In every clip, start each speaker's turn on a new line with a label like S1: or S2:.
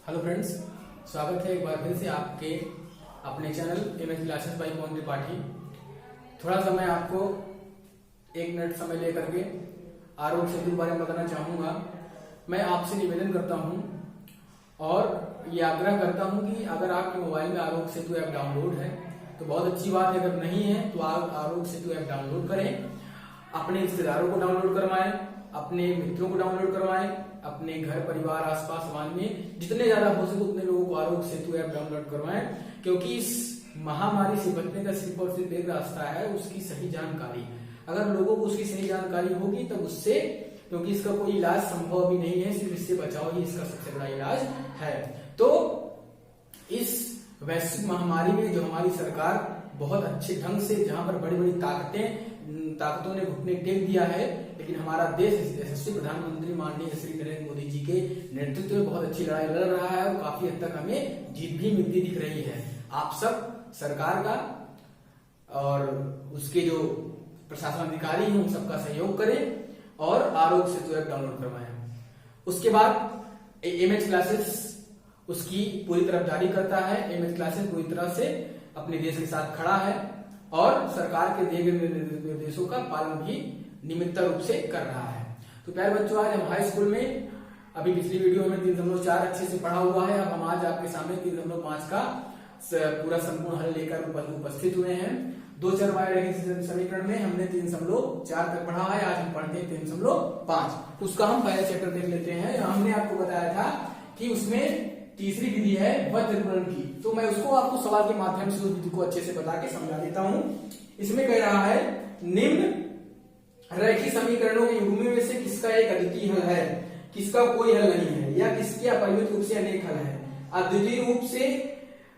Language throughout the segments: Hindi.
S1: हेलो फ्रेंड्स, स्वागत है एक बार फिर से आपके अपने चैनल एमएच क्लासेस बाय पवन त्रिपाठी। थोड़ा सा मैं आपको 1 मिनट समय लेकर के आरोग्य सेतु के बारे में बताना चाहूँगा। मैं आपसे निवेदन करता हूँ और ये आग्रह करता हूँ कि अगर आपके मोबाइल में आरोग्य सेतु ऐप डाउनलोड है तो बहुत अच्छी बात है, अगर नहीं है तो आप आरोग्य सेतु ऐप डाउनलोड करें, अपने रिश्तेदारों को डाउनलोड करवाएं, अपने मित्रों को डाउनलोड करवाएं, अपने घर परिवार आसपास समाज में जितने ज्यादा हो सके उतने लोगों को आरोग्य सेतु ऐप डाउनलोड करवाएं, क्योंकि इस महामारी से बचने का सिर्फ और सिर्फ एक रास्ता है, उसकी सही जानकारी। अगर लोगों को उसकी सही जानकारी होगी तब उससे, क्योंकि इसका कोई इलाज संभव भी नहीं है, सिर्फ इससे बचाव ही इसका सबसे बड़ा इलाज है। तो इस वैश्विक महामारी में जो हमारी सरकार बहुत अच्छे ढंग से, जहां पर बड़ी बड़ी ताकतों ने घुटने टेक दिया है, लेकिन हमारा देश यशस्वी प्रधानमंत्री माननीय श्री नरेंद्र मोदी जी के नेतृत्व में बहुत अच्छी लड़ाई लड़ रहा है और काफी हद तक हमें जीत भी मिलती दिख रही है। आप सब सरकार का और उसके जो प्रशासन अधिकारी हैं उन सबका सहयोग करें और आरोग्य सेतु ऐप डाउनलोड करवाएं। उसके बाद एमएच क्लासेस उसकी पूरी तरफदारी करता है। एमएच क्लासेस पूरी तरह से अपने देश के साथ खड़ा है और सरकार के दिए गए निर्देशों का पालन भी नियमित रूप से कर रहा है। तो प्यारे बच्चों, आज हम हाई स्कूल में अभी पिछली वीडियो में 3.4 अच्छे से पढ़ा हुआ है। अब हम आज आपके सामने 3.5 का पूरा संपूर्ण हल लेकर उपस्थित हुए हैं। 2 चरवाए रैखिक समीकरण में हमने 3.4 तक पढ़ा है, आज हम पढ़ते हैं 3.5। उसका हम पहला चैप्टर देख लेते हैं। हमने आपको बताया था कि उसमें तीसरी विधि है वज्रगुणन की, तो मैं उसको आपको सवाल के माध्यम से उस विधि को अच्छे से बता के समझा देता हूं। इसमें कह रहा है निम्न रैखिक समीकरणों के युग्म में से किसका एक अद्वितीय हल है, किसका कोई हल नहीं है, या किसके अपरिमित रूप से अनेक हल है। अद्वितीय रूप से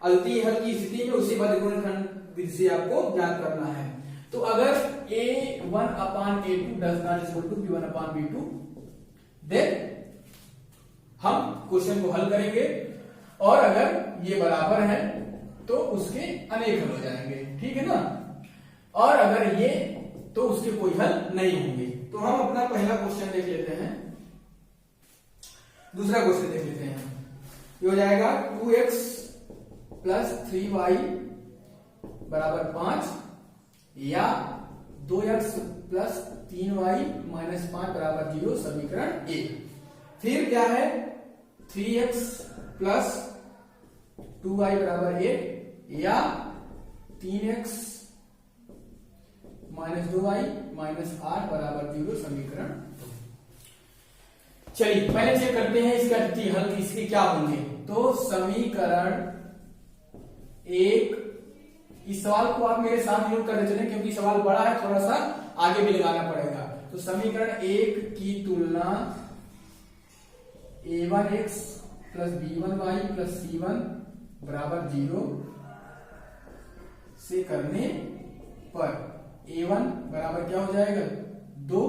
S1: अद्वितीय हल की स्थिति में उसे वज्रगुणन विधि से आपको ज्ञात करना है। तो अगर a1/a2 does not equal to b1/b2, then हम क्वेश्चन को हल करेंगे और अगर ये बराबर है तो उसके अनेक हल हो जाएंगे, ठीक है ना। और अगर ये तो उसके कोई हल नहीं होंगे। तो हम अपना पहला क्वेश्चन देख लेते हैं, दूसरा क्वेश्चन देख लेते हैं। ये हो जाएगा 2x + 3y = 5 या 2x + 3y - 5 = 0, समीकरण 1। फिर क्या है 3x + 2y = 8 या 3x - 2y - 8 = 0, समीकरण 2। चलिए पहले चेक करते हैं इसका अद्वितीय हल इसके क्या होंगे। तो समीकरण 1, इस सवाल को आप मेरे साथ नोट करते चलें क्योंकि सवाल बड़ा है, थोड़ा सा आगे भी लगाना पड़ेगा। तो समीकरण 1 की तुलना a1x + b1y + c1 = 0 से करने पर a1 बराबर क्या हो जाएगा 2,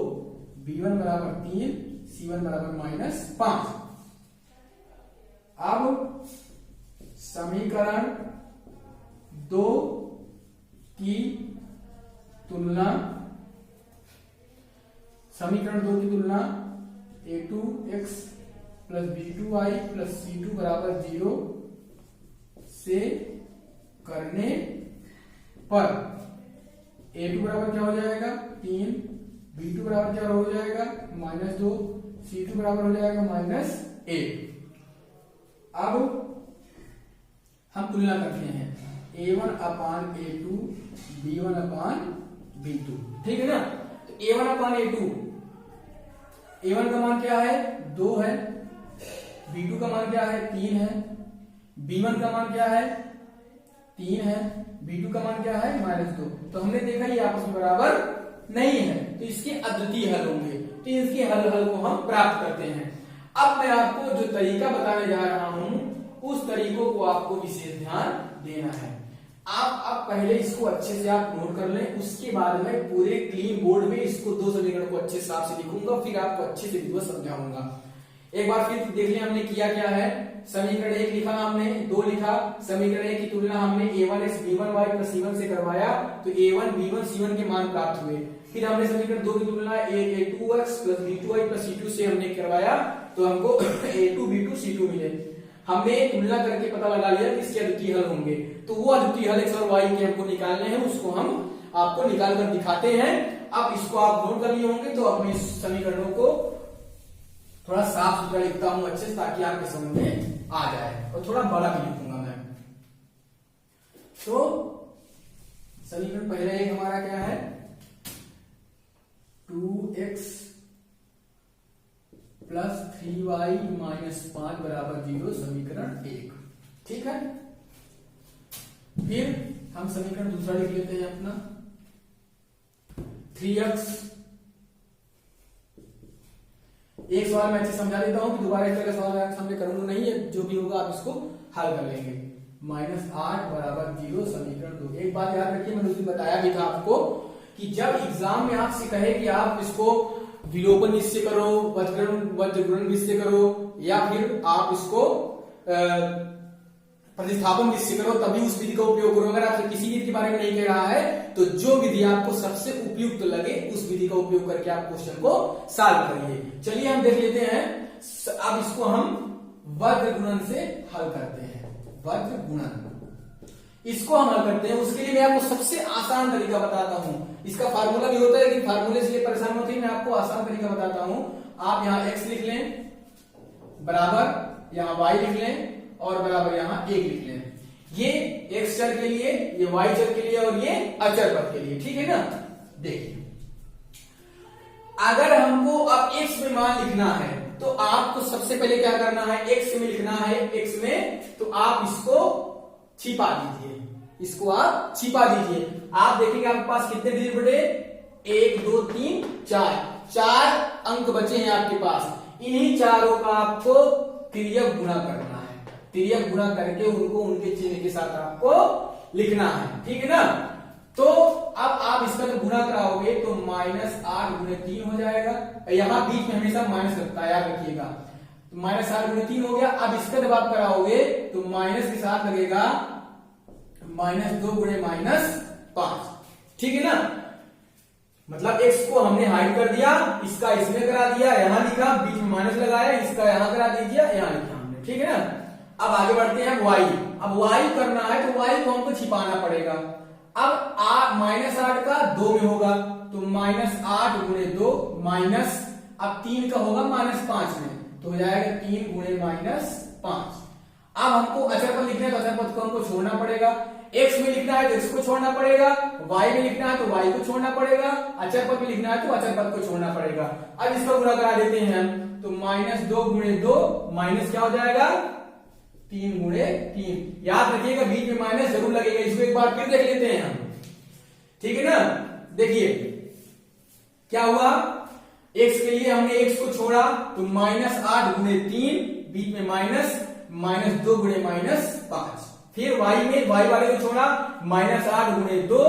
S1: b1 बराबर 3, c1 बराबर -5। अब समीकरण 2 की तुलना a2x + b2y + c2 = 0 से करने पर a2 बराबर क्या हो जाएगा 3, b2 बराबर क्या हो जाएगा -2, c2 बराबर हो जाएगा -1। अब हम तुलना करते हैं a1/a2 b1/b2, ठीक है ना। तो a1/a2, a1 का मान क्या है 2 है, b2 का मान क्या है 3 है, b1 का मान क्या है 3 है, b2 का मान क्या है -2। तो हमने देखा ये आपस में बराबर नहीं है, तो इसके अद्वितीय हल होंगे। तो इसके हल को हम प्राप्त करते हैं। अब मैं आपको जो तरीका बताने जा रहा हूं उस तरीकों को आपको विशेष ध्यान देना है। आप पहले इसको अच्छे से आप नोट कर लें, उसके बाद में पूरे क्लीन बोर्ड में इसको 2 समीकरण को अच्छे साफ से लिखूंगा, फिर आपको अच्छे से विधिवत समझाऊंगा। एक बार फिर देख लें हमने किया क्या है। समीकरण 1 लिखा, हमने 2 लिखा। समीकरण 1 की तुलना हमने a1x b1y + c1 से करवाया, तो a1 b1 c1 के मान प्राप्त हुए। फिर हमने समीकरण 2 की तुलना a2x + b2y + c2 से हमने करवाया, तो हमको a2 b2 c2 मिले। हमने तुलना करके पता लगा लिया कि इसके अद्वितीय हल होंगे। तो वो अद्वितीय हल x और y के हमको निकालने हैं, उसको हम आपको निकाल कर दिखाते हैं। अब इसको आप नोट कर लिए होंगे, तो अब मैं इस समीकरणों को थोड़ा साफ सुथरा लिखता हूं अच्छे से, ताकि आपके समझ में आ जाए, और थोड़ा बड़ा भी लिखूंगा मैं। तो समीकरण पहले एक हमारा क्या है, 2x प्लस 3y माइनस 5 बराबर 0, समीकरण 1। ठीक है, फिर हम समीकरण दूसरा लिख लेते हैं अपना, 3x, एक सवाल मैं अच्छे समझा देता हूं कि दोबारा इस तरह का सवाल सामने करूंगा नहीं है, जो भी होगा आप इसको हल कर लेंगे। -8 बराबर 0, समीकरण 2। एक बात याद रखिए, मैंने उस दिन बताया भी था आपको कि जब एग्जाम में आपसे कहे कि आप इसको विलोपन निश्चय करो, वज्रगुणन निश्चय करो, या फिर आप इसको प्रतिस्थापन निश्चय करो, तभी उस विधि का उपयोग करो। अगर आपसे किसी विधि के बारे में नहीं कह रहा है, तो जो विधि आपको सबसे उपयुक्त लगे उस विधि का उपयोग करके आप क्वेश्चन को सॉल्व करिए। चलिए हम देख लेते हैं। अब इसको हम वज्रगुणन से हल करते हैं। वज्रगुणन इसको हम हल करते हैं, उसके लिए मैं आपको सबसे आसान तरीका बताता हूं। इसका फार्मूला भी होता है, लेकिन फार्मूले से ये परेशान होती है। मैं आपको आसान तरीका बताता हूं। आप यहाँ x लिख लें, बराबर यहाँ y लिख लें, और बराबर यहाँ 1 लिख लें। ये x चर के लिए, ये y चर के लिए, और ये अचर पद के लिए। ठीक है ना। देखिए, अगर हमको अब x में मान लिखना है, तो आपको सबसे पहले क्या करना है, x में लिखना है। x में तो आप इसको छिपा दीजिए, इसको आप छिपा दीजिए। आप देखेंगे आपके पास कितने डिजिट बटे, 1 2 3 4 अंक बचे हैं आपके पास। इन्हीं चारों का आपको तिर्यक गुणा करना है। तिर्यक गुणा करके उनको उनके चिन्ह के साथ आपको लिखना है। ठीक है ना। तो अब आप इसका जो गुणा कराओगे तो -8 गुणे 3 हो जाएगा। यहां बीच में हमेशा माइनस लगता है, याद रखिएगा। तो -8 गुणे 3 हो गया। अब इसका जब आप कराओगे तो माइनस के साथ लगेगा -2 गुणे -5। ठीक है ना। मतलब x को हमने हाइड कर दिया, इसका इसमें करा दिया, यहां लिखा, बीच में माइनस लगाया, इसका यहां करा दीजिए, यहां लिखा हमने। ठीक है ना। अब आगे बढ़ते हैं y। अब y करना है तो y को हमको छिपाना पड़ेगा। अब -8 का 2 में होगा, तो -8 गुणे 2 माइनस, अब 3 का होगा -5 में, तो हो जाएगा 3 गुणे -5। अब हमको अचर पद लिखना है, तो अचर पद को हमको छोड़ना पड़ेगा। x में लिखना है तो x को छोड़ना पड़ेगा, y में लिखना है तो y को छोड़ना पड़ेगा, अचर पद में लिखना है तो अचर पद को छोड़ना पड़ेगा। अब इसका गुणा करा देते हैं हम, तो -2 गुणे 2 माइनस क्या हो जाएगा, 3 गुणे 3। याद रखिएगा बीच में माइनस जरूर लगेगा। इसको एक बार फिर देख लेते हैं हम। ठीक है ना। देखिए क्या हुआ, x के लिए हमने x को छोड़ा तो -8 गुणे 3, बीच में -2 गुणे -5। फिर y में y वाले को छोड़ा, -8 गुणे 2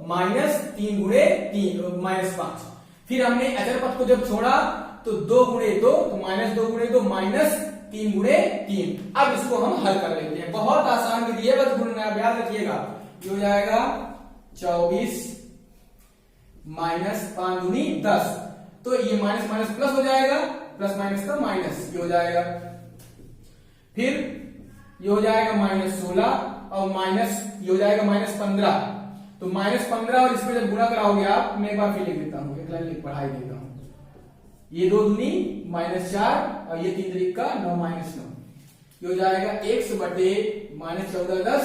S1: -3 गुणे 3 -5। फिर हमने अचर पद को जब छोड़ा तो 2 गुणे 2, तो -2 गुणे 2 -3 गुणे 3। अब इसको हम हल कर लेते हैं। बहुत आसान विधि है, बस गुणन आप याद रखिएगा। ये हो जाएगा 24 -5 दूनी 10, तो ये माइनस माइनस प्लस हो जाएगा, प्लस माइनस का माइनस, ये हो जाएगा। फिर ये हो जाएगा -16, और माइनस ये हो जाएगा -15। तो -15 और इसमें जब गुणा कराओगे आप, मैं एक बार फिर लिख देता हूं, एक लाइन लिख पढ़ाई देता हूं। ये 2 दूनी -4, और ये 3 3 का 9 -9, ये हो जाएगा x बटे -14 10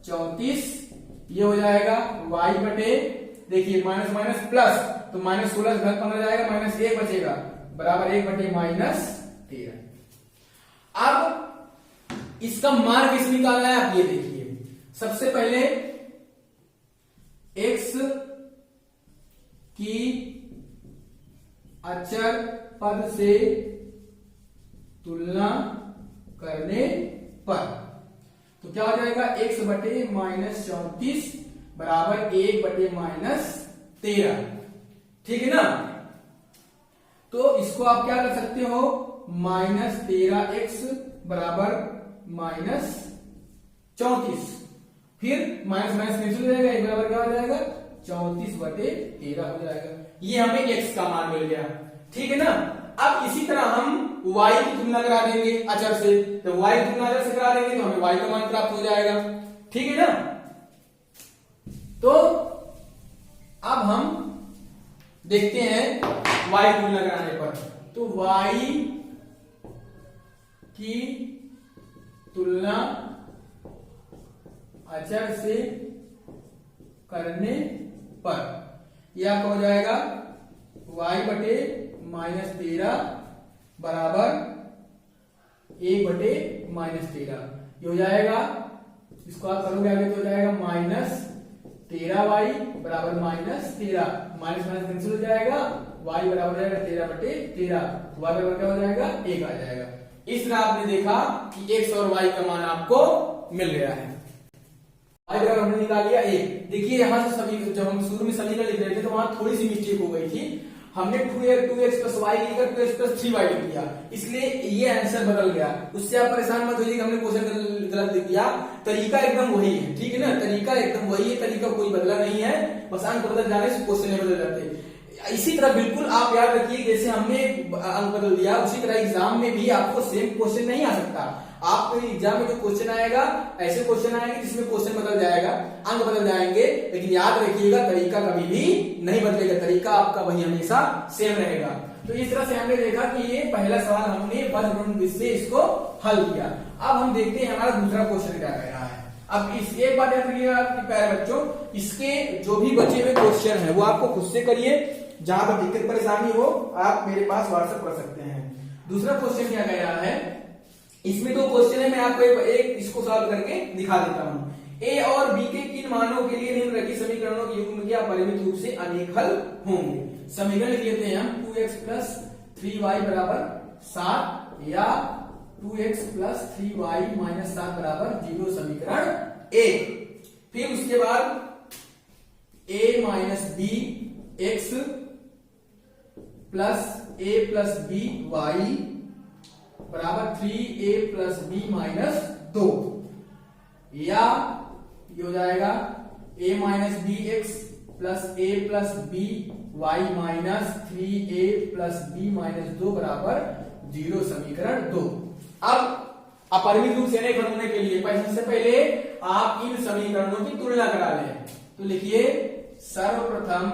S1: 34। ये हो जाएगा y बटे, देखिए माइनस माइनस प्लस, तो -16 से 15 जाएगा, -1 बचेगा, बराबर 1 बटे -13। अब इसका मान कैसे निकालना है आप ये देखिए। सबसे पहले x की अचर पद से तुलना करने पर, तो क्या हो जाएगा, x बटे -34 बराबर 1 बटे -13। ठीक है ना। तो इसको आप क्या कर सकते हो, -13x बराबर -34। फिर माइनस माइनस कैंसिल हो जाएगा, एक बराबर क्या हो जाएगा, 34 बटे 13 हो जाएगा। ये हमें x का मान मिल गया। ठीक है ना। अब इसी तरह हम y की तुलना करा देंगे अचर से, तो y की तुलना अचर से करा देंगे तो हमें y का मान प्राप्त हो जाएगा, ठीक है ना। तो अब हम देखते हैं y की तुलना कराने पर, तो y की तुलना अचर से करने पर यह आपका हो जाएगा y बटे -13 बराबर 1 बटे -13, ये हो जाएगा, इसको आप करोगे आगे तो हो जाएगा -13y बराबर -13, माइनस माइनस कैंसिल हो जाएगा, y बराबर हो जाएगा 13 बटे 13, y बराबर क्या हो जाएगा 1 आ जाएगा। इस तरह आपने देखा कि x और y का मान आपको मिल गया है। y बराबर हमने निकाल लिया 1। देखिए यहां से सभी, जब हम शुरू में समीकरण लिख रहे थे तो वहां थोड़ी सी मिस्टेक हो गई थी, हमने 2x प्लस y लिखकर 2x प्लस 3y लिख दिया, इसलिए ये आंसर बदल गया। उससे आप परेशान मत होइए कि हमने क्वेश्चन गलत लिख दिया, तरीका एकदम वही है, ठीक है ना, तरीका एकदम वही है, तरीका कोई बदला नहीं है, बस अंक बदल जाने से क्वेश्चन नहीं बदल जाते। इसी तरह बिल्कुल आप याद रखिए, जैसे हमने अंक बदल दिया उसी तरह एग्जाम में भी आपको सेम क्वेश्चन नहीं आ सकता। आपको एग्जाम में जो क्वेश्चन आएगा ऐसे क्वेश्चन आएंगे जिसमें क्वेश्चन बदल जाएगा, अंक बदल जाएंगे, लेकिन याद रखिएगा तरीका कभी भी नहीं बदलेगा, तरीका आपका वही हमेशा सेम रहेगा। तो इस तरह से हमने देखा कि ये पहला सवाल हमने वर्गमूल से इसको हल किया। अब हम देखते हैं हमारा दूसरा क्वेश्चन क्या कह रहा है। अब इस एक बात याद रखिएगा प्यारे बच्चों, इसके जो भी बचे हुए क्वेश्चन है वो आपको खुद से करिए, जहां पर दिक्कत परेशानी हो आप मेरे पास व्हाट्सएप कर सकते हैं। दूसरा क्वेश्चन क्या कह रहा है, इसमें दो क्वेश्चन है, मैं आपको एक इसको सॉल्व करके दिखा देता हूं। ए और बी के किन मानों के लिए निम्नलिखित समीकरणों के युग्म के अपरिमित रूप से अनेक हल होंगे। समीकरण लिख लेते हैं हम, 2x प्लस 3y बराबर 7 या 2x प्लस 3y माइनस 7 बराबर 0, समीकरण ए। फिर उसके बाद a minus B X plus a plus B Y बराबर 3a प्लस बी माइनस 2, या ये हो जाएगा a minus B X plus a plus B Y minus 3a plus B minus 2 बराबर 0, समीकरण 2। अब अपरिमित रूप से अनेक हल होने के लिए सबसे पहले आप इन समीकरणों की तुलना करा लें। तो लिखिए सर्वप्रथम,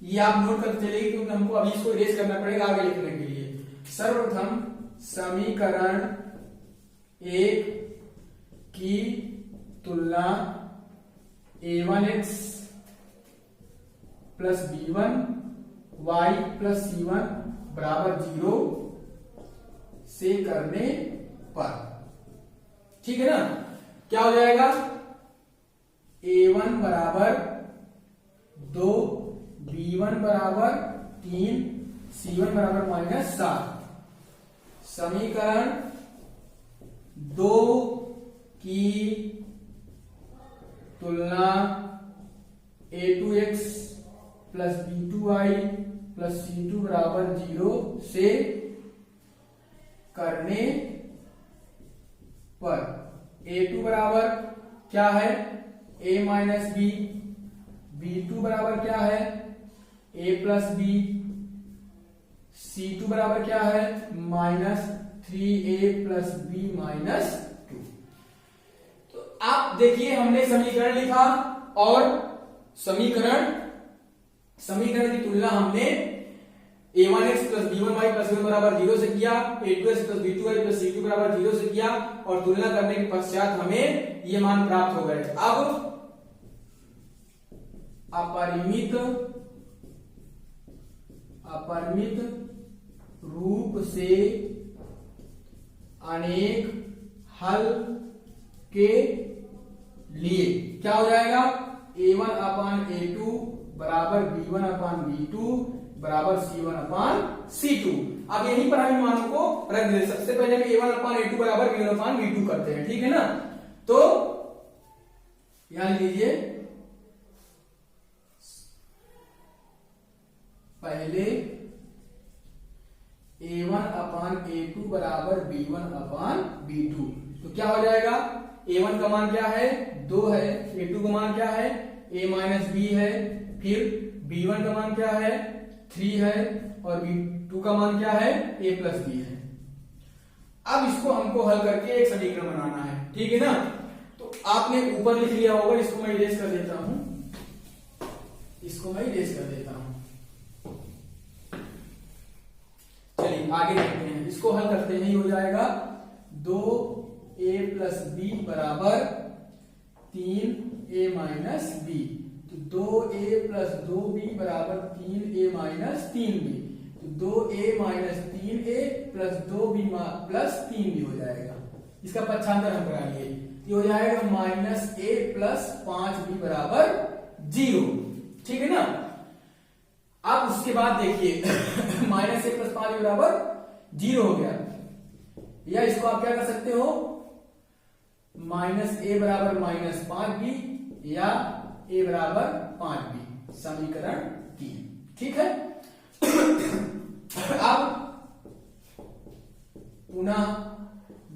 S1: ये आप नोट करते चलिए क्योंकि हमको अभी इसको इरेज करना पड़ेगा आगे लिखने के लिए। सर्वप्रथम समीकरण 1 की तुलना a1x plus b1 y plus c1 बराबर 0 से करने पर, ठीक है ना, क्या हो जाएगा, a1 बराबर 2, b1 बराबर 3, c1 बराबर -7। समीकरण 2 की तुलना a2x plus b2y plus c2 बराबर 0 से करने पर a2 बराबर क्या है, a माइनस बी, b2 बराबर क्या है, a प्लस बी, c2 बराबर क्या है, -3a प्लस b माइनस 2। तो आप देखिए हमने समीकरण लिखा और समीकरण की तुलना हमने a1x plus b1y plus c1 बराबर 0 से किया, a2x plus b2y plus c2 बराबर 0 से किया, और तुलना करने के पश्चात हमें ये मान प्राप्त हो गए। अब अपरिमित रूप से अनेक हल के लिए क्या हो जाएगा, a1 अपान a2 बराबर b1 अपान b2 बराबर c1 अपान c2। अब यहीं पर हम मानों को रख दे, सबसे पहले a1 अपान a2 बराबर b1 अपान b2 करते हैं, ठीक है ना। तो यहां लीजिए, पहले a1 अपान a2 बराबर b1 अपान b2, तो क्या हो जाएगा, a1 का मान क्या है 2 है, a2 का मान क्या है a माइनस बी है, फिर b1 का मान क्या है 3 है और B2 का मान क्या है A प्लस B है। अब इसको हमको हल करके एक समीकरण बनाना है, ठीक है ना। तो आपने ऊपर लिख लिया होगा, इसको मैं इरेज कर देता हूं, चलिए आगे देखते हैं। इसको हल करते हैं, ये हो जाएगा 2A प्लस B बराबर 3A माइनस B। तो 2A प्लस 2B बराबर 3A माइनस 3B। तो 2A minus 3A plus 2B plus 3B हो जाएगा। इसका पक्षांतर हम करा लिए, ये हो जाएगा माइनस A प्लस 5B बराबर 0, ठीक है ना। अब उसके बाद देखिए माइनस A प्लस 5B बराबर 0 हो गया, या इसको आप क्या कर सकते हो, माइनस A बराबर माइनस 5B या A बराबर 5B, समीकरण 3, ठीक है। अब पुनः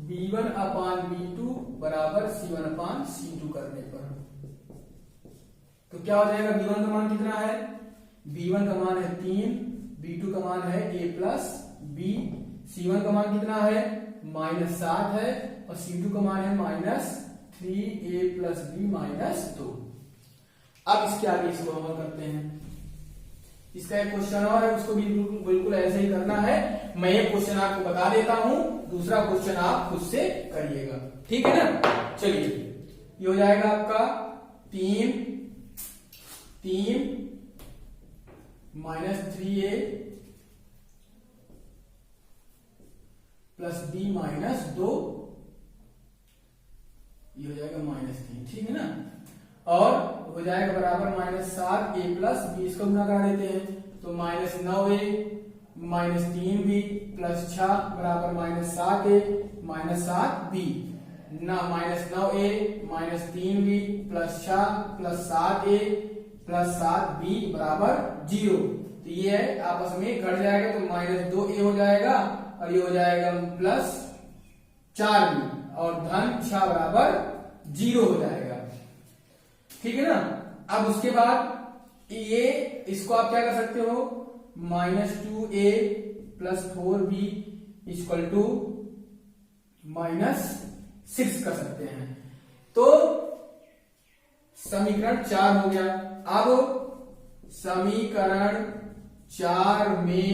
S1: B1 अपान B2 बराबर C1 अपान C2 करने पर तो क्या हो जाएगा, B1 का मान कितना है, B1 का मान है 3, B2 का मान है A प्लस B, C1 का मान कितना है माइनस 7 है और C2 का मान है minus 3A plus B minus 2। अब इसके आगे इसको हम करते हैं। इसका एक क्वेश्चन और है, उसको भी बिल्कुल ऐसे ही करना है। मैं एक क्वेश्चन आपको बता देता हूं, दूसरा क्वेश्चन आप खुद से करिएगा, ठीक है ना। चलिए ये हो जाएगा आपका 3 minus 3A plus B minus 2, ये हो जाएगा माइनस 3, ठीक है ना। और हो जाएगा बराबर माइनस 7A प्लस B, इसको गुना करा देते हैं तो minus 9A minus 3B plus 6 बराबर माइनस 7A माइनस 7B, ना minus 9A minus 3B plus 6 plus 7A plus 7B बराबर 0। तो ये आपस में कट जाएगा तो माइनस 2A हो जाएगा और ये हो जाएगा प्लस 4B और धन 6 बराबर 0 हो जाएगा, ठीक है ना। अब उसके बाद ये इसको आप क्या कर सकते हो, minus 2A plus 4B equal to minus 6 कर सकते हैं। तो समीकरण 4 हो गया। अब समीकरण 4 में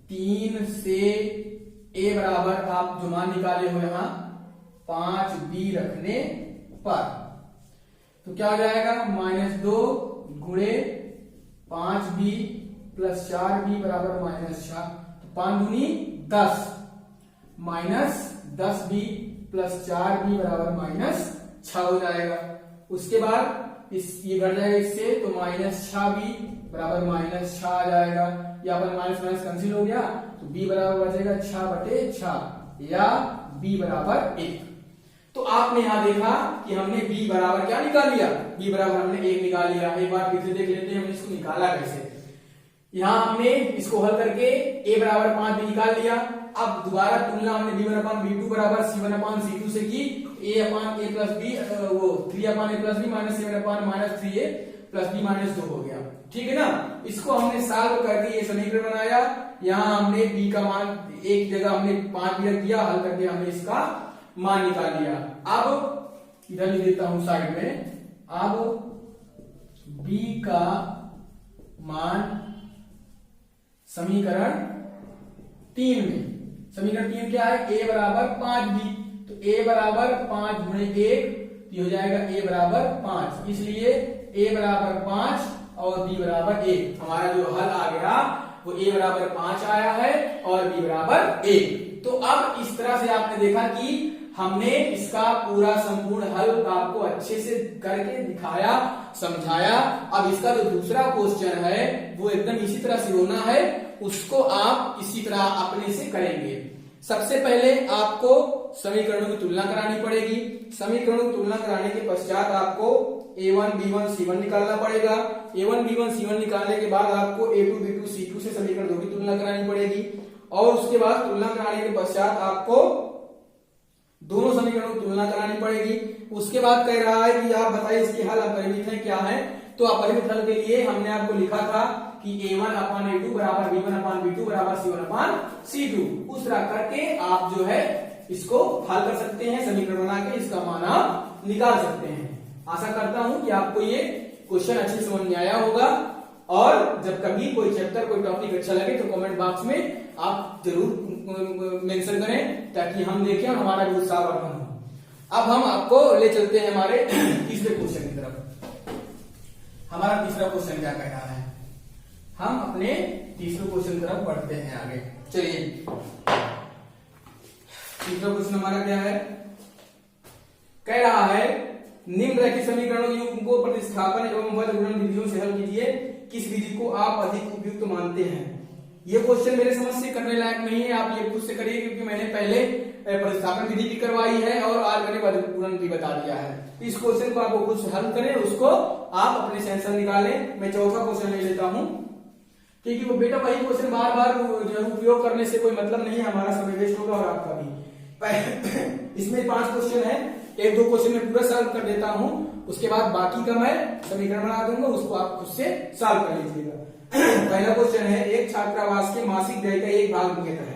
S1: 3 से A बराबर आप जो मान निकाले हो यहां 5B रखने पर तो क्या हो जाएगा, माइनस 2 गुणे 5B प्लस 4B बराबर माइनस 6। तो 5 दूनी 10 माइनस 10B प्लस 4B बराबर माइनस 6 हो जाएगा। उसके बाद ये घट जाएगा इससे तो माइनस 6B बराबर माइनस 6 आ जाएगा। यहाँ पर माइनस माइनस कैंसिल हो गया तो B बराबर बचेगा 6/6 या B बराबर 1। तो आपने यहां देखा कि हमने B बराबर क्या निकाल लिया, B बराबर हमने 1 निकाल लिया। एक बार फिर से देख लेते हैं हमने इसको निकाला कैसे। यहां हमने इसको हल करके A बराबर 5 भी निकाल लिया। अब दोबारा तुलना हमने B1 अपान B2 बराबर C1 अपान C2 से की। A upon A plus B वो 3 अपान A plus B minus 7 upon minus 3A plus B minus 2 हो गया, ठीक है ना। इसको हमने सॉल्व करके ये समीकरण बनाया। यहाँ हमने B का मान एक जगह हमने 5 भी रख दिया, हल करके हमने इसका मान निकाल लिया। अब इधर लिख देता हूं साइड में। अब B का मान समीकरण 3 में, समीकरण 3 क्या है, A बराबर 5B। तो A बराबर 5 गुणे 1 तो हो जाएगा A बराबर 5, इसलिए A बराबर 5 और B बराबर 1। हमारा जो हल आ गया वो A बराबर 5 आया है और B बराबर 1। तो अब इस तरह से आपने देखा कि हमने इसका पूरा संपूर्ण हल आपको अच्छे से करके दिखाया, समझाया। अब इसका जो दूसरा क्वेश्चन है वो एकदम इसी तरह से होना है, उसको आप इसी तरह अपने से करेंगे। सबसे पहले आपको समीकरणों की तुलना करानी पड़ेगी। समीकरणों की तुलना कराने के पश्चात आपको A1 B1 C1 निकालना पड़ेगा। A1 B1 C1 निकालने के बाद आपको A2 B2 C2 से समीकरण 2 की तुलना करानी पड़ेगी और उसके बाद तुलना कराने के पश्चात आपको दोनों समीकरणों की तुलना करानी पड़ेगी। उसके बाद कह रहा है कि आप बताइए इसके हल अपरिमित है क्या है। तो अपरिमित हल के लिए हमने आपको लिखा था कि कि a1/a2 बराबर b1/b2 बराबर c1/c2। उस तरह करके आप जो है इसको हल कर सकते हैं, समीकरण बना के इसका मान आप निकाल सकते हैं। आशा करता हूं कि आपको ये क्वेश्चन अच्छे से समझ में आया होगा, और जब कभी कोई चैप्टर कोई टॉपिक अच्छा लगे तो कमेंट बॉक्स में आप जरूर मेंशन करें, ताकि हम देखें और हमारा भी उत्साहवर्धन हो। अब हम आपको ले चलते हैं हमारे तीसरे क्वेश्चन की तरफ। हमारा तीसरा क्वेश्चन क्या कह रहा है, हम अपने तीसरे क्वेश्चन की तरफ बढ़ते हैं आगे। चलिए, तीसरा क्वेश्चन हमारा क्या है, कह रहा है निम्नलिखित समीकरणों को प्रतिस्थापन एवं वर्ग गुणन विधियों से हल कीजिए, किस विधि को आप अधिक उपयुक्त मानते हैं। ये क्वेश्चन मेरे समझ से करने लायक नहीं है, आप ये खुद से करिए, क्योंकि मैंने पहले प्रतिस्थापन विधि भी करवाई है और आज मैंने वर्ग गुणन भी बता दिया है। इस क्वेश्चन को आपको खुद से हल करें, उसको आप अपने से आंसर निकालें। मैं चौथा क्वेश्चन ले लेता हूं, क्योंकि वो बेटा वही क्वेश्चन बार बार उपयोग करने से कोई मतलब नहीं है, हमारा समय वेस्ट होगा और आपका भी। इसमें 5 क्वेश्चन है, 1-2 क्वेश्चन में पूरा सॉल्व कर देता हूं, उसके बाद बाकी का मैं समीकरण बना दूंगा, उसको आप खुद से सॉल्व कर लीजिएगा। पहला क्वेश्चन है, एक छात्रावास के मासिक व्यय का एक भाग नियत है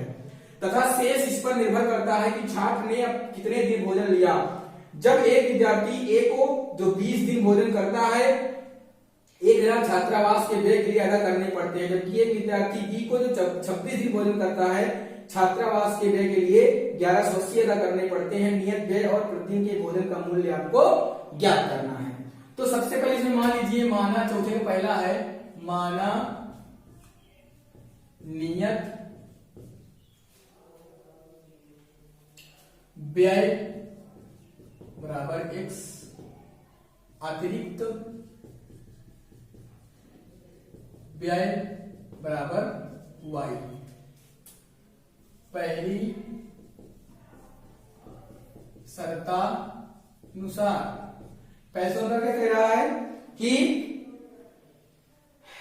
S1: तथा शेष इस पर निर्भर करता है कि छात्र ने अब कितने दिन भोजन लिया। जब एक विद्यार्थी ए को जो 20 दिन भोजन करता है, 1000 छात्रावास के व्यय के लिए अदा करने पड़ते हैं, जबकि एक विद्यार्थी बी को जो 26 दिन भोजन करता है, छात्रावास के व्यय के लिए 1180 अदा करने पड़ते हैं। नियत व्यय और प्रतिदिन के भोजन का मूल्य आपको ज्ञात करना है। तो सबसे पहले इसमें मान लीजिए, माना चौथे में पहला है, माना नियत व्यय बराबर x अतिरिक्त व्यय बराबर y। पहली शर्तानुसार पैसों का क्या कह रहा है कि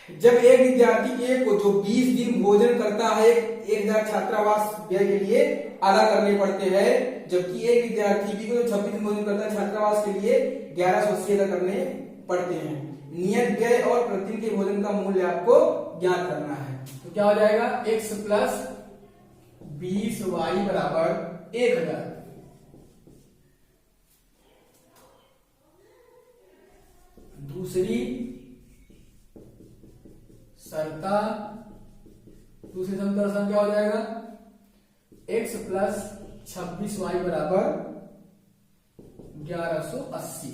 S1: जब एक विद्यार्थी ए को जो 20 दिन भोजन करता है, 1000 छात्रावास व्यय के लिए अदा करने पड़ते हैं, जबकि एक विद्यार्थी बी को जो 26 दिन भोजन करता है, छात्रावास के लिए 1180 अदा करने पड़ते हैं। नियत व्यय और प्रतिदिन के भोजन का मूल्य आपको ज्ञात करना है। तो क्या हो जाएगा, x प्लस 20y बराबर 1000। दूसरी समीकरण क्या हो जाएगा, x प्लस 26y बराबर 1180।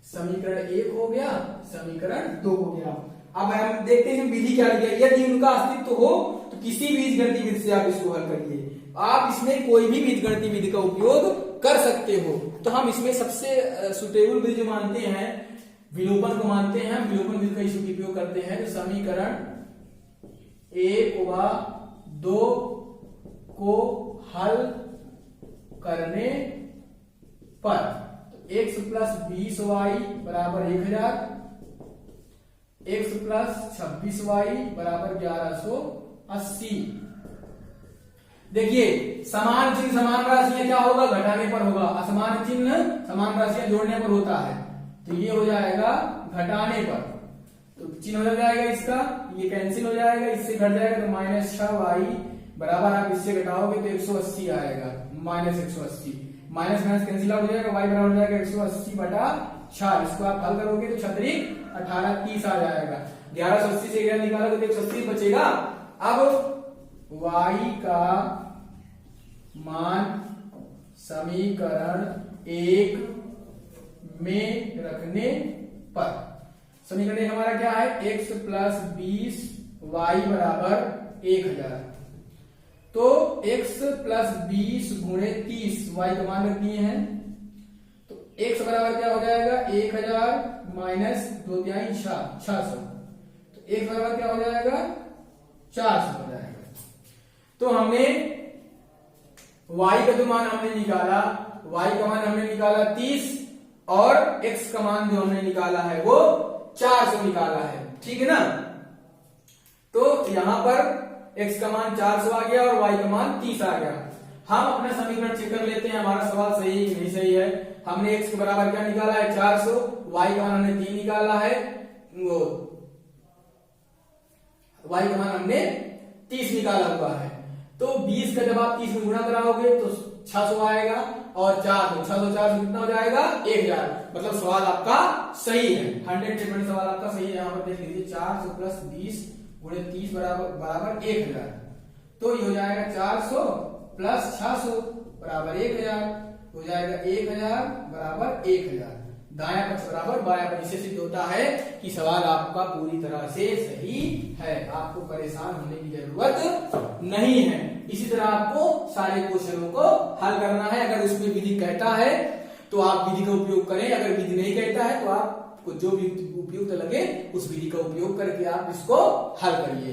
S1: समीकरण 1 हो गया, समीकरण 2 हो गया। अब हम देखते हैं विधि क्या लिया। यदि उनका अस्तित्व हो तो किसी भी बीजगणितीय विधि से आप इसको हल करिए। आप इसमें कोई भी बीजगणितीय विधि का उपयोग कर सकते हो। तो हम इसमें सबसे सुटेबल विधि जो मानते हैं, विलोपन को मानते हैं। विलोपन विधि का इसको उपयोग करते हैं। तो समीकरण 1 व 2 को हल करने पर x प्लस 20y बराबर 1000, x प्लस 26y बराबर 1180। देखिए, समान चिन्ह समान राशियां क्या होगा, घटाने पर होगा। असमान चिन्ह समान राशियां जोड़ने पर होता है। तो ये हो जाएगा घटाने पर, तो चिन्ह हो जाएगा इसका, ये कैंसिल हो जाएगा, इससे घट जाएगा तो -6y बराबर, आप इससे घटाओगे तो 180 आएगा, -180। माइनस माइनस कैंसिल आउट हो जाएगा, y बराबर हो जाएगा 180/4। इसको आप हल करोगे तो 18 30 आ जाएगा। 1180 से 11 निकालोगे तो 180 बचेगा। अब y का मान समीकरण 1 में रखने पर, समीकरण हमारा क्या है, x प्लस 20y बराबर 1000। तो x प्लस 20 गुणे 30, y का मान रख दिए हैं। तो x बराबर क्या हो जाएगा, 1000 माइनस 2 तिहाई 600। तो x बराबर क्या हो जाएगा, 400 हो जाएगा। तो हमने y का जो मान हमने निकाला, y का मान हमने निकाला 30 और x का मान जो हमने निकाला है वो 400 निकाला है, ठीक है ना। तो यहां पर x का मान 400 आ गया और y का मान 30 आ गया। हम अपना समीकरण चेक कर लेते हैं, हमारा सवाल सही है कि नहीं सही है। हमने x के बराबर क्या निकाला है, 400, y का मान हमने 3 निकाला है, वो y का मान हमने 30 निकाला हुआ है। तो 20 का जब आप 30 में गुणा कराओगे तो 600 आएगा और 4 तो 604 से कितना हो जाएगा 1000। मतलब सवाल आपका सही है, 100% सवाल आपका सही है। यहाँ पर देख लीजिए 400 प्लस 20 गुणे 30 बराबर 1000। तो ये हो जाएगा 400 प्लस 600 बराबर 1000, हो जाएगा 1000 बराबर 1000। दायां पक्ष बराबर बायां पक्ष। इससे सिद्ध होता है कि सवाल आपका पूरी तरह से सही है, आपको परेशान होने की जरूरत नहीं है। इसी तरह आपको सारे क्वेश्चनों को हल करना है। अगर उसमें विधि कहता है तो आप विधि का उपयोग करें, अगर विधि नहीं कहता है तो आपको जो भी उपयुक्त लगे उस विधि का उपयोग करके आप इसको हल करिए।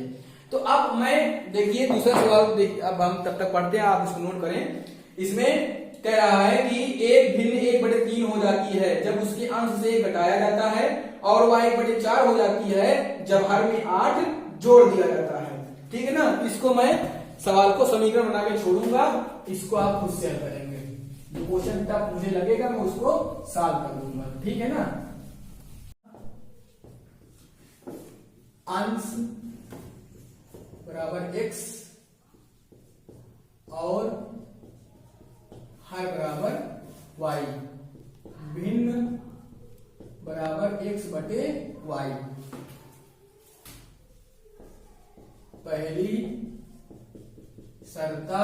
S1: तो अब मैं देखिए दूसरा सवाल अब हम तब तक पढ़ते हैं, आप इसको नोट करें। इसमें कह रहा है कि एक भिन्न 1/3 हो जाती है जब उसके अंश से 1 घटाया जाता है, और वह 1/4 हो जाती है जब हर में 8 जोड़ दिया जाता है। ठीक है ना। इसको मैं सवाल को समीकरण बना के छोड़ूंगा, इसको आप खुद से हल करेंगे। जो क्वेश्चन तक मुझे लगेगा मैं उसको सॉल्व कर दूंगा। ठीक है ना। अंश बराबर x और हर बराबर y, भिन्न बराबर x बटे y। पहली शर्ता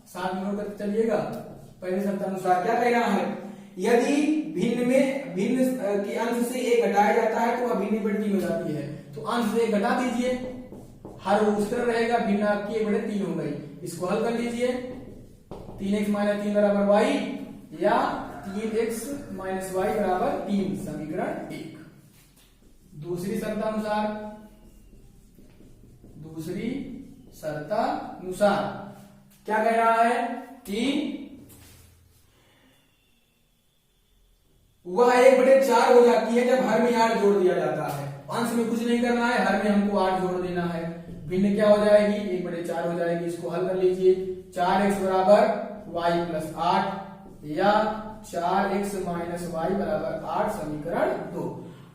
S1: साथ में नोट करते चलिएगा। पहली शर्तानुसार क्या कह रहा है, यदि भिन्न के अंश से 1 घटाया जाता है तो वह भिन्न 1/3 हो जाती है। तो अंश से 1 घटा दीजिए, हर उस तरह रहेगा, भिन्न आपकी 1/3 हो गई। इसको हल कर लीजिए। 3x - 3 बराबर y या 3x - y बराबर 3, समीकरण 1। दूसरी शर्तानुसार क्या कह रहा है कि वह 1/4 हो जाती है जब हर में 8 जोड़ दिया जाता है। अंश में कुछ नहीं करना है, हर में हमको 8 जोड़ देना है। भिन्न क्या हो जाएगी 1/4 हो जाएगी। इसको हल कर लीजिए। 4x बराबर y प्लस 8 या 4x माइनस y बराबर 8, समीकरण 2।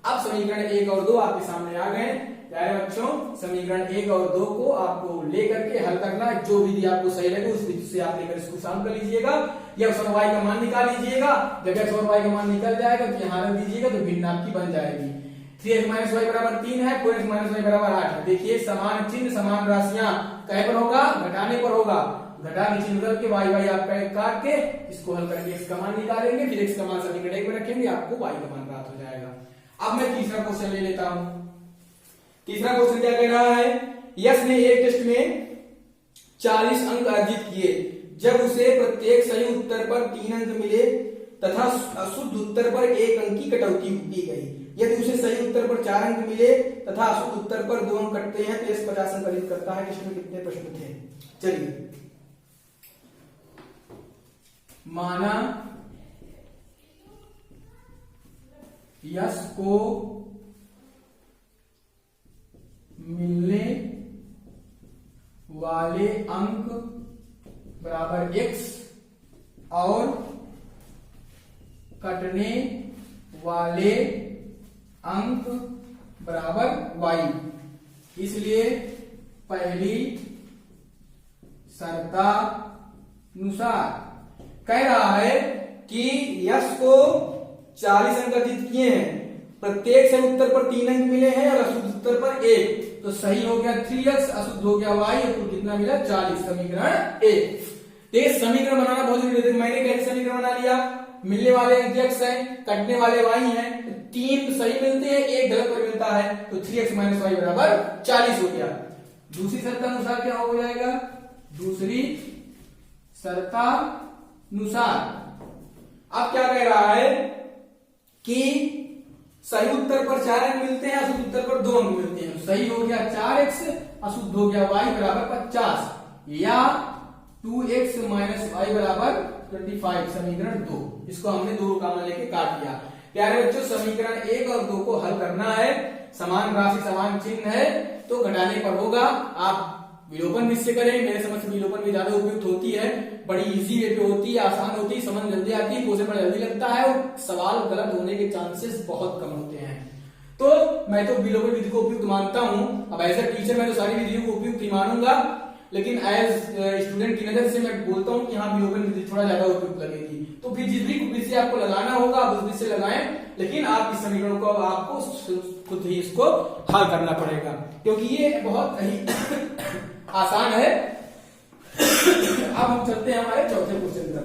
S1: अब समीकरण 1 और 2 आपके सामने आ गए। प्यारे बच्चों, समीकरण 1 और 2 को आपको लेकर के हल करना है। जो विधि आपको सही लगे उस विधि से आप लेकर इसको सॉल्व कर लीजिएगा। या x और y का मान निकाल लीजिएगा। जब x और y का मान निकल जाएगा तो यहाँ रख दीजिएगा तो भिन्न आपकी बन जाएगी। 3x माइनस y बराबर 3 है, 4x माइनस y बराबर 8 है। देखिए समान चिन्ह समान राशियां कहे पर होगा, घटाने पर होगा। घटा के चिन्ह बदल के y आप काट के इसको हल करके x का मान निकालेंगे, फिर x का मान समीकरण 1 में रखेंगे, आपको y का मान प्राप्त हो जाएगा। अब मैं तीसरा क्वेश्चन ले लेता हूं। तीसरा क्वेश्चन क्या कह रहा है, यश ने एक टेस्ट में 40 अंक अर्जित किए जब उसे प्रत्येक सही उत्तर पर 3 अंक मिले तथा अशुद्ध उत्तर पर 1 अंक की कटौती की गई। यदि उसे सही उत्तर पर 4 अंक मिले तथा अशुद्ध उत्तर पर 2 अंक कटते हैं तो यश 50 अंक अर्जित करता है। इसमें कितने प्रश्न थे? चलिए, माना यश को मिलने वाले अंक बराबर x और कटने वाले अंक बराबर y। इसलिए पहली शर्तानुसार कह रहा है कि यश को 40 अंक अर्जित किए हैं, प्रत्येक सही उत्तर पर 3 अंक मिले हैं और अशुद्ध उत्तर पर 1, तो सही हो गया 3x, अशुद्ध हो गया y, तो कितना मिला 40, समीकरण 1। देखिए समीकरण बनाना बहुत जरूरी है। मैंने कैसे समीकरण बना लिया, मिलने वाले अंक x है, कटने वाले y हैं, 3 सही मिलते हैं, 1 गलत पर मिलता है, तो 3x माइनस y बराबर 40 हो गया। दूसरी शर्तानुसार क्या हो जाएगा, दूसरी शर्तानुसार अब क्या कह रहा है कि सही उत्तर पर 4 अंक मिलते हैं, अशुद्ध उत्तर पर 2 अंक मिलते हैं। सही हो गया 4x, अशुद्ध हो गया y बराबर 50 या 2x माइनस y बराबर 25, समीकरण 2। इसको हमने 2 कॉमन लेके काट दिया। प्यारे बच्चों, समीकरण 1 और 2 को हल करना है। समान राशि समान चिन्ह है तो घटाने पर होगा। आप विलोपन से करें, मेरे समझ से विलोपन भी ज्यादा उपयुक्त होती है, बड़ी इजी वे पे होती है, आसान होती है, समझ जल्दी आती है, क्वेश्चन बड़ा जल्दी लगता है और सवाल गलत होने के चांसेस बहुत कम होते हैं। तो मैं तो बिलोवन विधि को उपयुक्त मानता हूं। अब एज अ टीचर मैं तो सारी विधियों को उपयुक्त ही मानूंगा, लेकिन एज स्टूडेंट की नजर से मैं बोलता हूं कि हाँ बिलोवन विधि थोड़ा ज्यादा उपयुक्त लगेगी। तो फिर जिस भी विधि से आपको लगाना होगा आप उस विधि से लगाएं, लेकिन आप इस समीकरण को आपको खुद ही इसको हल करना पड़ेगा, क्योंकि ये बहुत ही आसान है। अब हम चलते हैं हमारे चौथे क्वेश्चन पर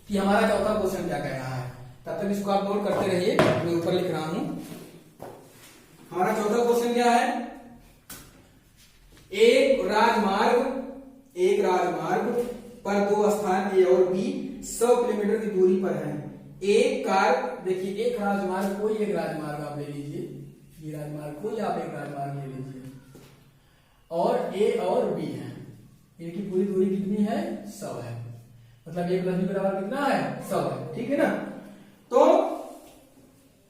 S1: कि हमारा चौथा क्वेश्चन क्या कह रहा है। तब तक इसको आप नोट करते रहिए, मैं ऊपर लिख रहा हूं। हमारा चौथा क्वेश्चन क्या है, एक राजमार्ग पर दो स्थान ए और बी 100 किलोमीटर की दूरी पर है। एक कार, देखिए एक राजमार्ग, कोई एक राजमार्ग आप ले लीजिए, ये राजमार्ग कोई आप एक राजमार्ग ले लीजिए, और ए और बी है, इनकी पूरी दूरी कितनी है, 100 है। मतलब ए प्लस बी बराबर कितना है, 100 है, ठीक है ना। तो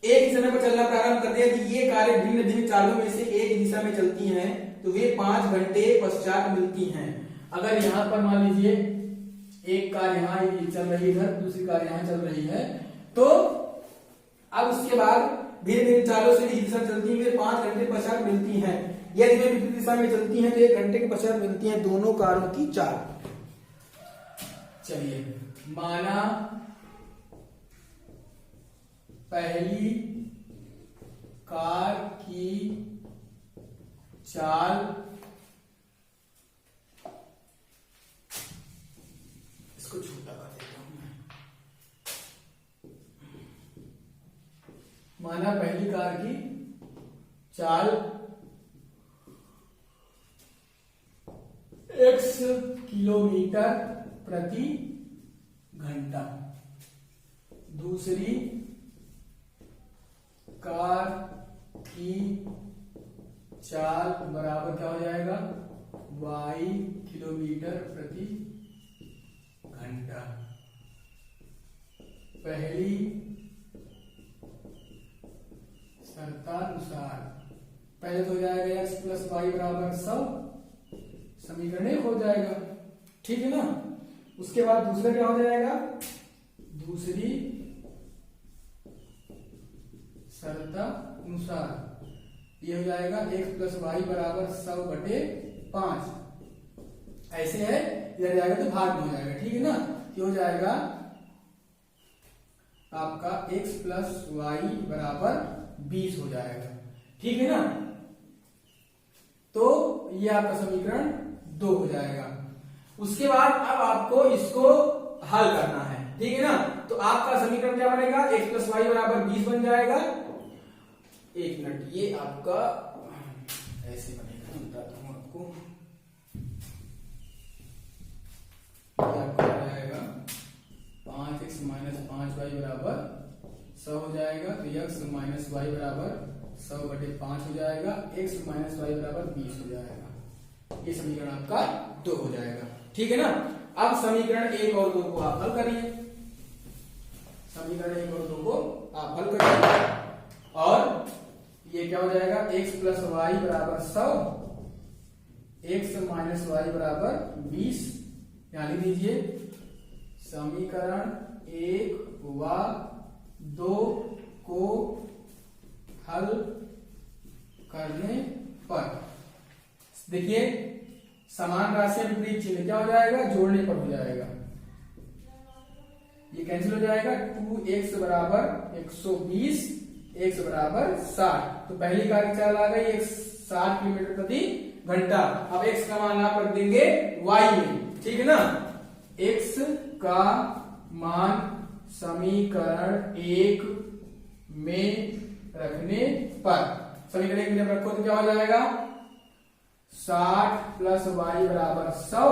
S1: एक ही समय पर चलना प्रारंभ करते हैं कि ये कारें भिन्न भिन्न चालों में से एक ही दिशा में चलती हैं, तो वे 5 घंटे पश्चात मिलती हैं। अगर यहां पर मान लीजिए एक कार यहाँ चल रही है, दूसरी कार यहाँ चल रही है, तो अब उसके बाद भिन्न भिन्न चालों से दिशा चलती है, वे 5 घंटे पश्चात मिलती हैं। यदि वे विपरीत दिशा में चलती हैं तो 1 घंटे के पश्चात मिलती हैं दोनों कारों की चाल। चलिए, माना पहली कार की चाल इसको छोटा कर देता हूं मैं। माना पहली कार की चाल x किलोमीटर प्रति घंटा, दूसरी कार की चाल बराबर क्या हो जाएगा, y किलोमीटर प्रति घंटा। पहली शर्तानुसार पहले तो हो जाएगा x प्लस वाई बराबर 100, समीकरण 1 हो जाएगा, ठीक है ना। उसके बाद दूसरा क्या हो जाएगा, दूसरी शर्तानुसार ये हो जाएगा x प्लस वाई बराबर 100/5। ऐसे है, इधर जाएगा तो भाग में हो जाएगा, ठीक है ना। ये हो जाएगा आपका x प्लस वाई बराबर 20 हो जाएगा, ठीक है ना। तो ये आपका समीकरण 2 हो जाएगा। उसके बाद अब आपको इसको हल करना है, ठीक है ना। तो आपका समीकरण क्या बनेगा, x प्लस वाई बराबर 20 बन जाएगा। एक मिनट, ये आपका ऐसे बनेगा, मैं बताता हूं आपको। ये आपका हो जाएगा 5x माइनस 5y बराबर 100 हो जाएगा। तो x माइनस वाई बराबर 100/5 हो जाएगा, x माइनस वाई बराबर 20 हो जाएगा। ये समीकरण आपका 2 हो जाएगा, ठीक है ना। अब समीकरण 1 और 2 को आप हल करिए, समीकरण 1 और 2 को आप हल करिए, और ये क्या हो जाएगा, x प्लस वाई बराबर 100, x माइनस वाई बराबर 20। यहां लिख दीजिए समीकरण 1 व 2 को हल करने पर देखिए समान राशि विपरीत चिन्ह क्या हो जाएगा, जोड़ने पर हो जाएगा, ये कैंसिल हो जाएगा। 2x बराबर 120, x बराबर 60। तो पहली कार की चाल आ गई 60 किलोमीटर प्रति घंटा। अब x का मान आप रख देंगे y में, ठीक है ना। x का मान समीकरण 1 में रखने पर, समीकरण 1 में जब रखो तो क्या हो जाएगा, 60 प्लस वाई बराबर 100,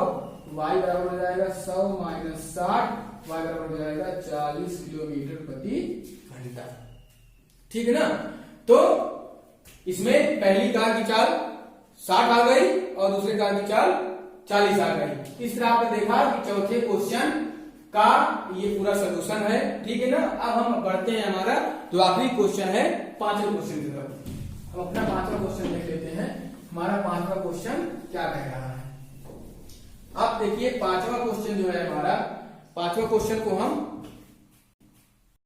S1: वाई बराबर हो जाएगा 100 माइनस 60, वाई बराबर हो जाएगा 40 किलोमीटर प्रति घंटा, ठीक है ना। तो इसमें पहली कार की चाल 60 आ गई और दूसरी कार की चाल 40 आ गई। इस तरह आपने देखा कि चौथे क्वेश्चन का ये पूरा सोल्यूशन है, ठीक है ना। अब हम बढ़ते हैं हमारा जो आखिरी क्वेश्चन है, पांचवें क्वेश्चन की तरफ। हम अपना पांचवा क्वेश्चन देख लेते हैं। हमारा पांचवा क्वेश्चन क्या कह रहा है। अब देखिए पांचवा क्वेश्चन जो है हमारा, पांचवा क्वेश्चन को हम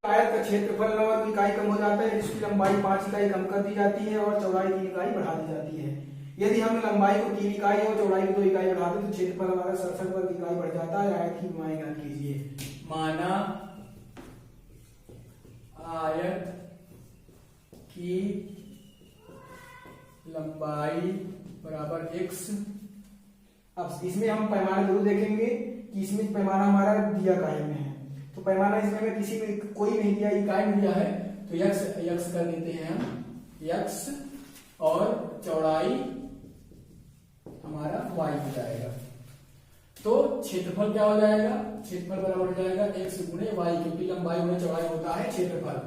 S2: आयत का क्षेत्रफल 9 इकाई कम हो जाता है, जिसकी लंबाई 5 इकाई कम कर दी जाती है और चौड़ाई 3 इकाई बढ़ा दी जाती है। यदि हम लंबाई को 3 इकाई और चौड़ाई को 2 इकाई बढ़ा दें तो क्षेत्रफल हमारा 67 वर्ग इकाई बढ़ जाता है। आयत की लंबाई ज्ञात कीजिए।
S1: माना आयत की लंबाई बराबर x।
S2: अब इसमें हम पैमाना जरूर देखेंगे कि इसमें पैमाना हमारा दिया काहे में है, तो पैमाना इसमें हमें किसी में कोई नहीं दिया, इकाई में दिया है,
S1: तो यक्स कर देते हैं हम यक्स, और चौड़ाई हमारा y हो जाएगा। तो क्षेत्रफल क्या हो जाएगा, क्षेत्रफल बराबर हो जाएगा x गुणे y, क्योंकि लंबाई गुणे चौड़ाई होता है क्षेत्रफल।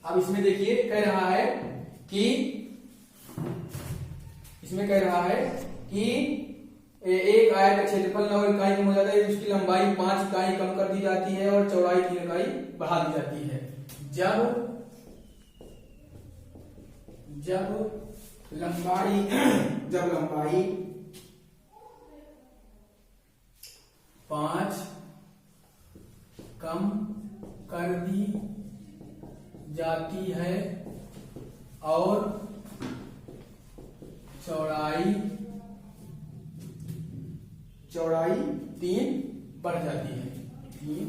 S1: अब इसमें देखिए कह रहा है कि एक आयत का क्षेत्रफल 9 इकाई कम हो जाता है, उसकी लंबाई 5 इकाई कम कर दी जाती है और चौड़ाई 3 इकाई बढ़ा दी जाती है। जब लंबाई 5 कम कर दी जाती है और चौड़ाई 3 बढ़ जाती है, 3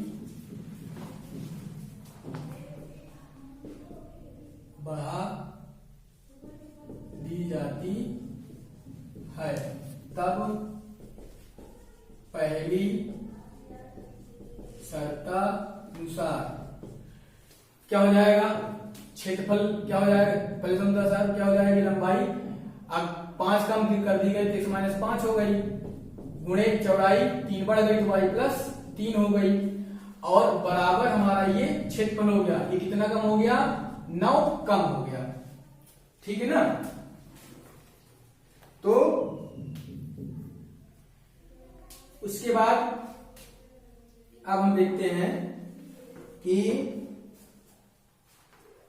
S1: बढ़ा दी जाती है, तब पहली शर्तानुसार क्या हो जाएगा, क्षेत्रफल क्या हो जाएगा, पहले शर्तानुसार क्या हो जाएगी, लंबाई अब 5 कम कर दी गई तो x माइनस 5 हो गई, गुणे चौड़ाई 3 बढ़ गई तो y प्लस 3 हो गई, और बराबर हमारा ये क्षेत्रफल हो गया। ये कितना कम हो गया, 9 कम हो गया, ठीक है ना। तो उसके बाद अब हम देखते हैं कि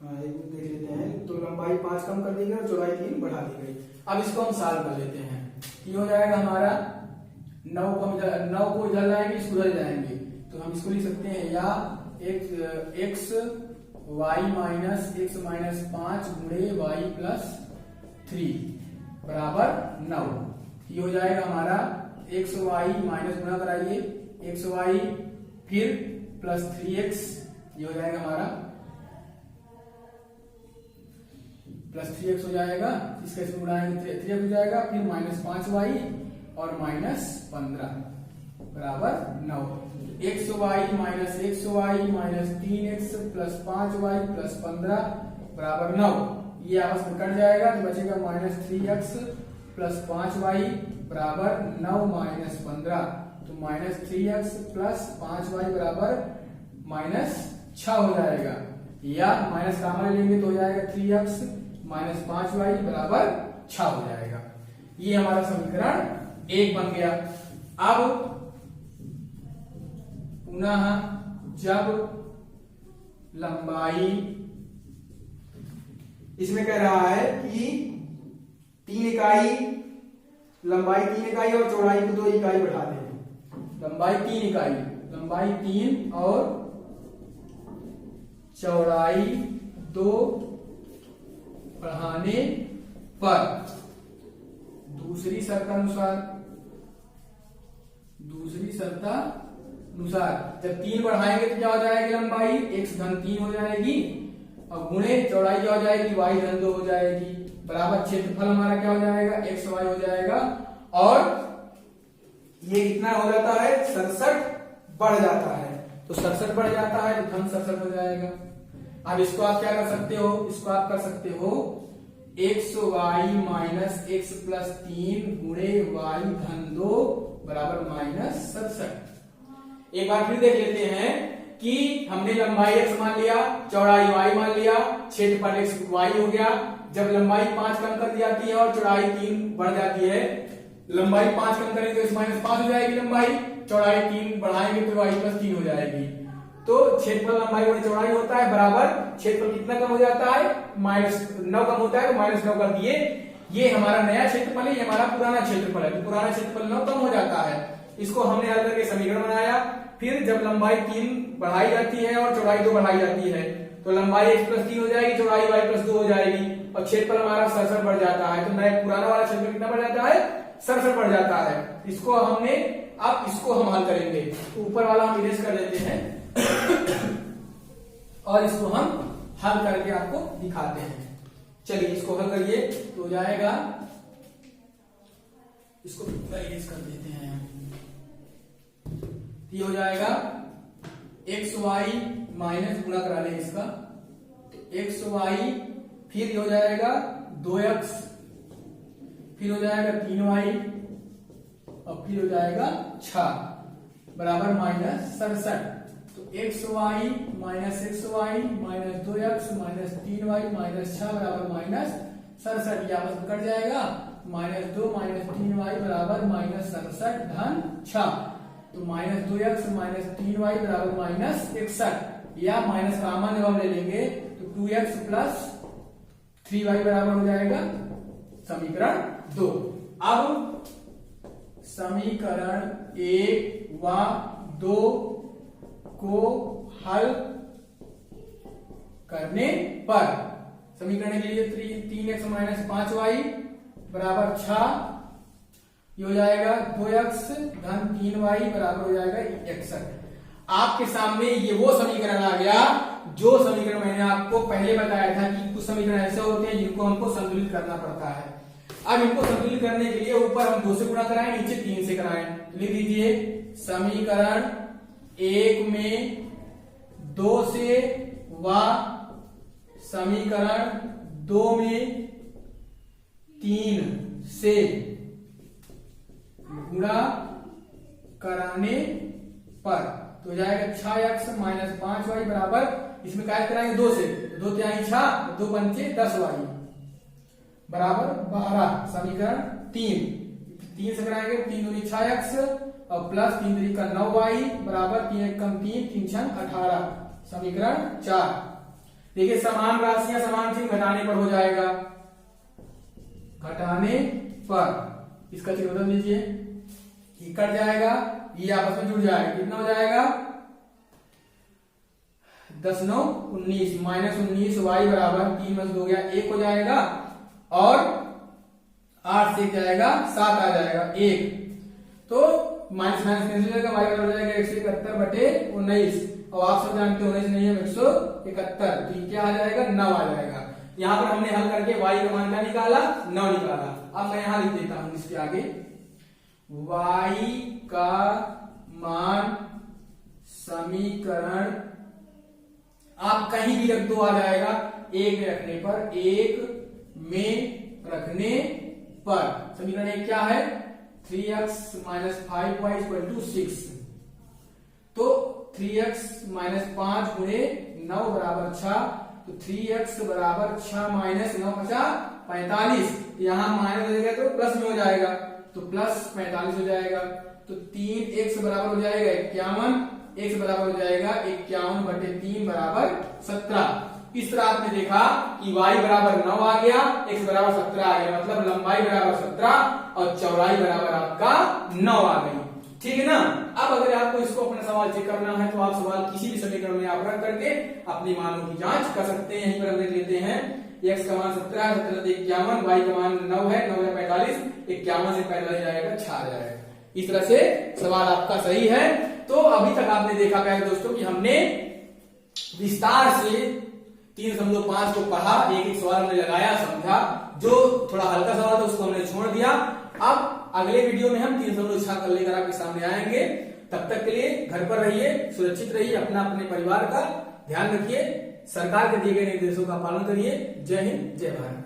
S1: देख लेते हैं, तो लंबाई 5 कम कर दी गई और चौड़ाई 3 बढ़ा दी गई। अब इसको हम सॉल्व कर लेते हैं। ये हो जाएगा हमारा 9 को इधर लाएंगे, इसको उधर जाएंगे, तो हम इसको लिख सकते हैं या x y minus x minus 5 गुणे y प्लस 3 बराबर 9। ये हो जाएगा हमारा x y माइनस गुणा कराइए x y फिर प्लस 3x, ये हो जाएगा हमारा प्लस 3x हो जाएगा, इसका इसमें उड़ाएंगे 3x हो जाएगा, फिर माइनस 5y और माइनस 15 बराबर 9। X Y minus 3x plus 5y plus 15 बराबर 9। ये आपस में कट जाएगा तो बचेगा माइनस 3x प्लस 5y बराबर 9 माइनस 15, तो माइनस 3x प्लस 5y बराबर माइनस 6 हो जाएगा, या माइनस कॉमन लेंगे तो हो जाएगा 3x माइनस 5y बराबर 6 हो जाएगा। ये हमारा समीकरण 1 बन गया। अब पुनः जब लंबाई,
S2: इसमें कह रहा है कि 3 इकाई, लंबाई 3 इकाई और चौड़ाई को 2 इकाई बढ़ा दें।
S1: लंबाई 3 इकाई, लंबाई 3 और चौड़ाई 2 बढ़ाने पर दूसरी शर्तानुसार जब 3 बढ़ाएंगे तो क्या हो जाएगी, लंबाई x धन 3 हो जाएगी और गुणे चौड़ाई क्या हो जाएगी, y धन 2 हो जाएगी, बराबर क्षेत्रफल हमारा क्या हो जाएगा, x y हो जाएगा, और
S2: ये कितना हो जाता है, 67 बढ़ जाता है।
S1: तो 67 बढ़ जाता है तो धन 67 हो जाएगा। अब इसको आप क्या कर सकते हो, इसको आप कर सकते हो X Y minus X plus 3 गुणे वाई धन 2 बराबर माइनस 67। एक बार फिर देख लेते हैं कि हमने लंबाई x मान लिया, चौड़ाई y मान लिया, क्षेत्रफल x y हो गया। जब लंबाई 5 कम कर दी जाती है और चौड़ाई 3 बढ़ जाती है, लंबाई 5 कम करेंगे तो x माइनस 5 हो जाएगी लंबाई, चौड़ाई 3 बढ़ाएंगे तो y प्लस 3 हो जाएगी। तो क्षेत्रफल लंबाई गुणे चौड़ाई होता है बराबर क्षेत्रफल कितना कम हो जाता है, माइनस 9 कम होता है तो माइनस 9 कर दिए। ये हमारा नया क्षेत्रफल है, ये हमारा पुराना क्षेत्रफल है, तो पुराना क्षेत्रफल 9 कम हो जाता है। इसको हमने हल करके समीकरण बनाया, फिर जब लंबाई 3 बढ़ाई जाती है और चौड़ाई 2 बढ़ाई जाती है तो लंबाई x + 3 हो जाएगी, चौड़ाई y + 2 हो जाएगी और क्षेत्रफल हमारा 67 बढ़ जाता है। तो नया पुराना वाला क्षेत्रफल कितना बढ़ जाता है? 67 बढ़ जाता है। इसको हमने अब इसको हम हल करेंगे। तो ऊपर वाला हम इरेज कर देते हैं और इसको हम हल करके आपको दिखाते हैं। चलिए इसको हल करिए तो हो जाएगा, इसको इरेज कर देते हैं। ये हो जाएगा xy माइनस गुणा करा लें इसका, तो xy फिर हो जाएगा 2x, फिर हो जाएगा 3y और फिर हो जाएगा 6 बराबर -67। तो xy minus xy minus 2x minus 3y minus 6 बराबर -67। ये आपस में कट जाएगा, -2 माइनस 3y बराबर -67 धन 6। तो -2x माइनस 3y बराबर -61 या माइनस कॉमन जब हम ले लेंगे तो 2x प्लस 3y बराबर हो जाएगा समीकरण 2। अब समीकरण 1 व 2 को हल करने पर समीकरण के लिए 3x माइनस 5y बराबर 6, ये हो जाएगा 2x धन 3y बराबर हो जाएगा 61। आपके सामने ये वो समीकरण आ गया जो समीकरण मैंने आपको पहले बताया था कि कुछ समीकरण ऐसे होते हैं जिनको हमको संतुलित करना पड़ता है। अब इनको संतुलित करने के लिए ऊपर हम 2 से गुणा कराएं, नीचे 3 से कराएं। लिख दीजिए समीकरण 1 में 2 से व समीकरण 2 में 3 से गुणा कराने पर तो जाएगा 6x माइनस 5y बराबर, इसमें क्या कराएंगे 2 से, 2 3 6 2 पंचे 10y बराबर 12। समीकरण 3 से कराएंगे 3 दूनी 6x और प्लस 3 दूनी का 9y बराबर 3 1 कम 3 3 6 18। समीकरण 4। देखिए समान राशियां समान चिन्ह घटाने पर हो जाएगा, घटाने पर इसका चिन्ह बदल दीजिए, ये कट जाएगा, ये आपस में जुड़ जाएगा। कितना हो जाएगा 10 9 19 -19y बराबर 3 में 2 गया 1 हो जाएगा और 8 से जाएगा 7 आ जाएगा 1। तो माइनस माइनस कैंसिल हो जाएगा, y बराबर हो जाएगा 171/19 और आप सब जानते हो 19 नहीं है 171, तो ये क्या आ जाएगा 9 आ जाएगा। यहां पर हमने हल करके y का मान क्या निकाला 9 निकाला। अब मैं यहां लिख देता हूं इसके आगे y का मान समीकरण आप कहीं भी रख दो आ जाएगा, 1 में रखने पर 1 में रखने पर समीकरण 1 क्या है 3x minus 5y equal to 6। तो 3x माइनस 5 गुणे 9 बराबर 6, तो 3x बराबर 6 माइनस 9 45। यहाँ माइनस हो जाएगा तो प्लस में हो जाएगा, तो प्लस 45 हो जाएगा। तो 3x बराबर हो जाएगा 51, x बराबर हो जाएगा 51/3 बराबर 17। इस तरह आपने देखा कि y बराबर 9 आ गया, x बराबर 17 आ गया, मतलब लंबाई बराबर 17 और चौड़ाई बराबर आपका 9 आ गई। ठीक है ना। अब अगर आपको इसको अपना सवाल चेक करना है तो आप सवाल किसी भी समीकरण में आप रख करके अपनी मानों की जांच कर सकते हैं। यहीं पर हम देख लेते हैं x का मान 17 है, 17 से 51, y का मान 9 है, 9 से 45, 51 से 45 जाएगा 6 आ जाएगा। इस तरह से सवाल आपका सही है। तो अभी तक आपने देखा प्यारे दोस्तों कि हमने विस्तार से 3.5 को पढ़ा, एक एक सवाल हमने लगाया, समझा। जो थोड़ा हल्का सवाल था उसको हमने छोड़ दिया। अब अगले वीडियो में हम 3.6 कर लेकर आपके सामने आएंगे। तब तक के लिए घर पर रहिए, सुरक्षित रहिए, अपने परिवार का ध्यान रखिए, सरकार के दिए गए निर्देशों का पालन करिए। जय हिंद, जय भारत।